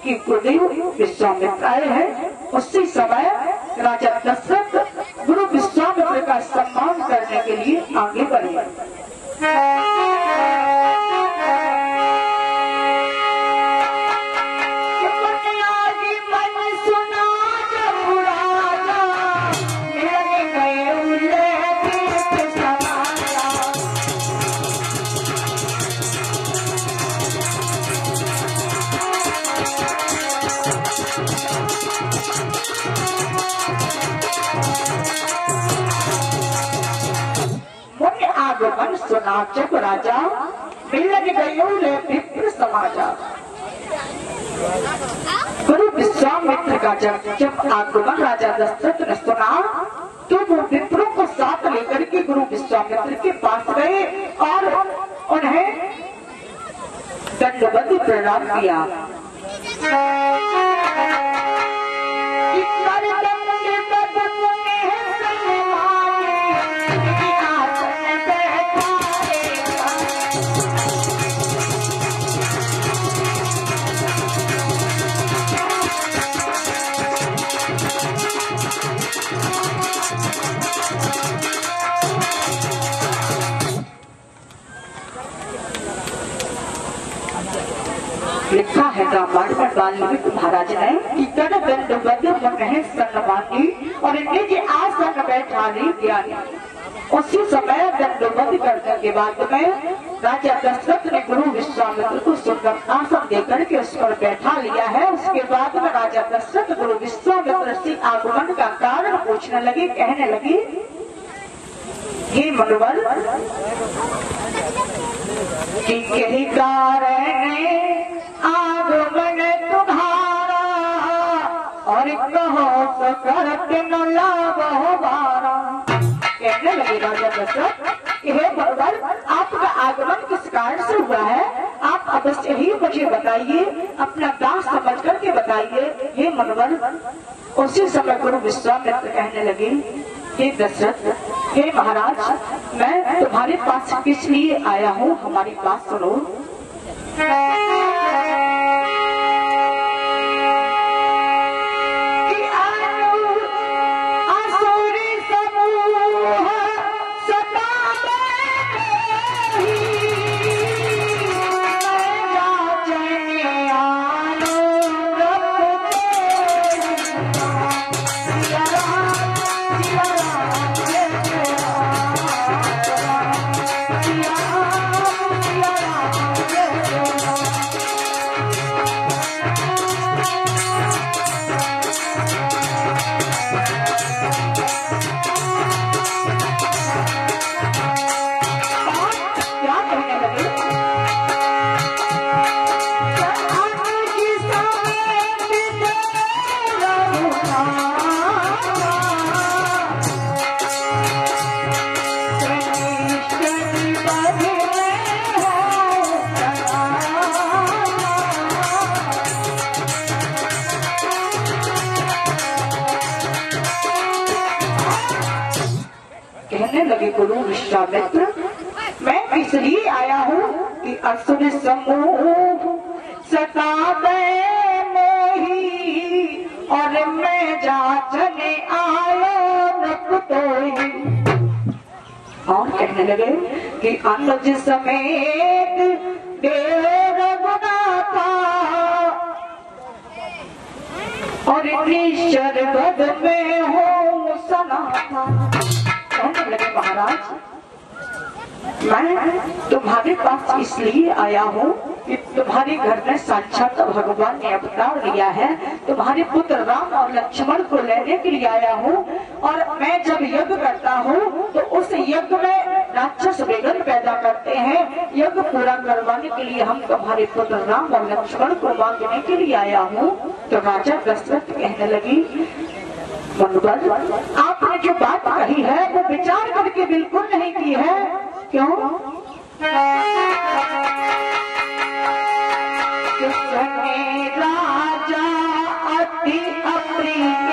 कि गुरुदेव विश्वामित्र आए हैं। उसी समय राजा दशरथ गुरु विश्वामित्र का सम्मान करने के लिए आगे बढ़े। आगमन सुना जब राजा मिलन गयो ले विप्र समाचार। गुरु विश्वामित्र का जब आगमन राजा दशरथ ने सुना तो वो विप्रों को साथ लेकर के गुरु विश्वामित्र के पास गए और उन्हें दंडवत प्रणाम किया। लिखा है रामायण में वाल्मीकि महाराज ने कि कर दंडवत मुनि सन्मानी और निज आसन बैठानी ज्ञानी। उसी समय दंडवत करने के बाद में राजा दशरथ ने गुरु विश्वामित्र को सुंदर आसन देकर के उस पर बैठा लिया है। उसके बाद में राजा दशरथ गुरु विश्वामित्र से आगमन का कारण पूछने लगे, कहने लगे, हे मनोवर कि यही कारण आगमन तुम्हारा और कहो तो करते न लाभ बारा। कहने लगे राजा दशरथ, हे मनोवर आपका आगमन किस कारण से हुआ है, आप अवश्य ही मुझे बताइए, अपना दास समझ करके बताइए हे मनोवर। उसी समय गुरु विश्वामित्र कहने लगे, हे दशरथ, हे महाराज, मैं तुम्हारे पास किस लिए आया हूँ, हमारी बात सुनो। कहने लगे गुरु विश्वामित्र, मैं इसलिए आया हूँ कि असुर समूह सतावे मोही और मैं जाचने आया नकुतोही। और कहने लगे कि अनुज समेत देव गुना था और निश्चर बद में हो सना था। कहने लगे महाराज, मैं तुम्हारे पास इसलिए आया हूँ कि तुम्हारे घर में साक्षात भगवान ने अवतार लिया है। तुम्हारे पुत्र राम और लक्ष्मण को लेने के लिए आया हूँ और मैं जब यज्ञ करता हूँ तो उस यज्ञ में राक्षस विघ्न पैदा करते हैं। यज्ञ पूरा करवाने के लिए हम तुम्हारे पुत्र राम और लक्ष्मण को मांगने के लिए आया हूँ। तो राजा दशरथ कहने लगी, मनोवर आपने जो बात कही है वो विचार करके बिल्कुल नहीं की है। क्यों? राजा अति अप्रिय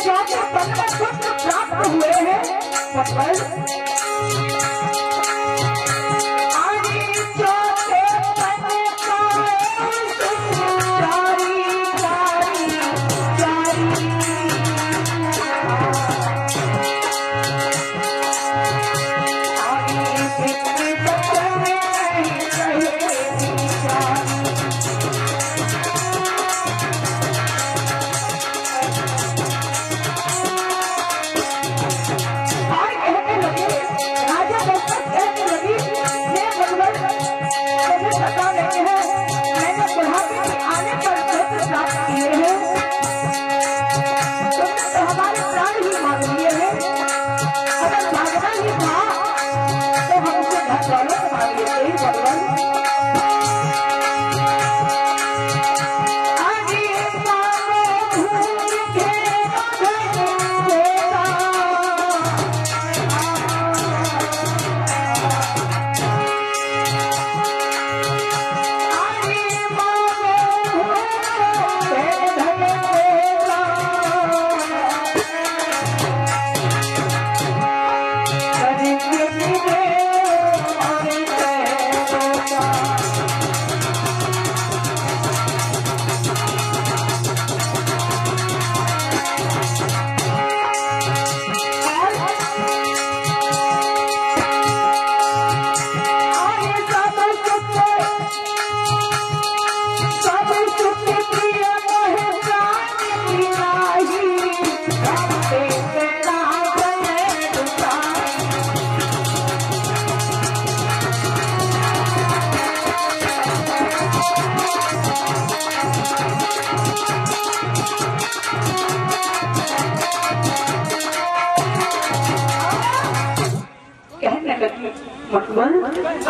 चौथे पद में पुत्र प्राप्त हुए हैं।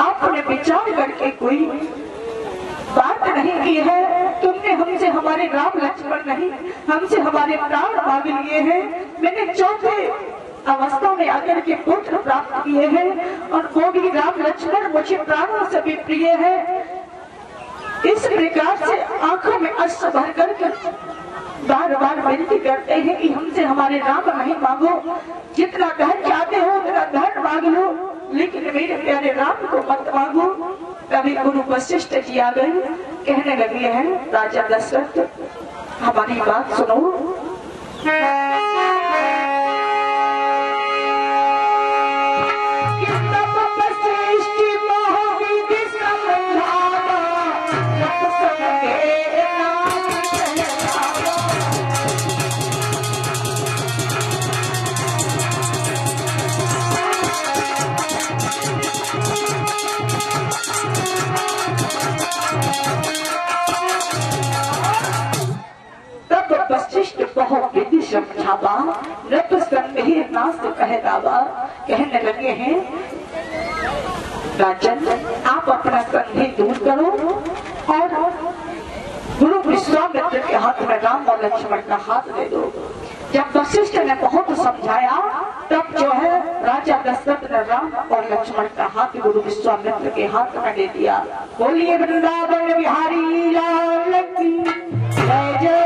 आपने विचार करके कोई बात नहीं की है। तुमने हमसे हमारे राम लक्ष्मण नहीं, हमसे हमारे प्राण मांग लिए हैं। मैंने चौथे अवस्था में आकर के पुत्र प्राप्त किए हैं और वो भी राम लक्ष्मण मुझे प्राणों से भी प्रिय है। इस प्रकार से आंखों में अश्रु भर कर बार बार विनती करते हैं कि हमसे हमारे राम नहीं मांगो, जितना धन चाहते हो उतना धन मांग लो, लेकिन मेरे प्यारे राम को मत मांगो। तभी गुरु वशिष्ठ जी आ गए, कहने लगे हैं राजा दशरथ हमारी बात सुनो। वशिष्ठ बहुत विधि समझावा नृप संदेह नास कहलावा। कहने लगे हैं राजन आप अपना संदेह दूर करो और गुरु विश्वामित्र के हाथ में राम और लक्ष्मण का हाथ दे दो। जब वशिष्ठ ने बहुत समझाया तब जो है राजा दशरथ ने राम और लक्ष्मण का हाथ गुरु विश्वामित्र के हाथ में दे दिया। बोलिए वृंदावन बिहारी लाल की जय जय।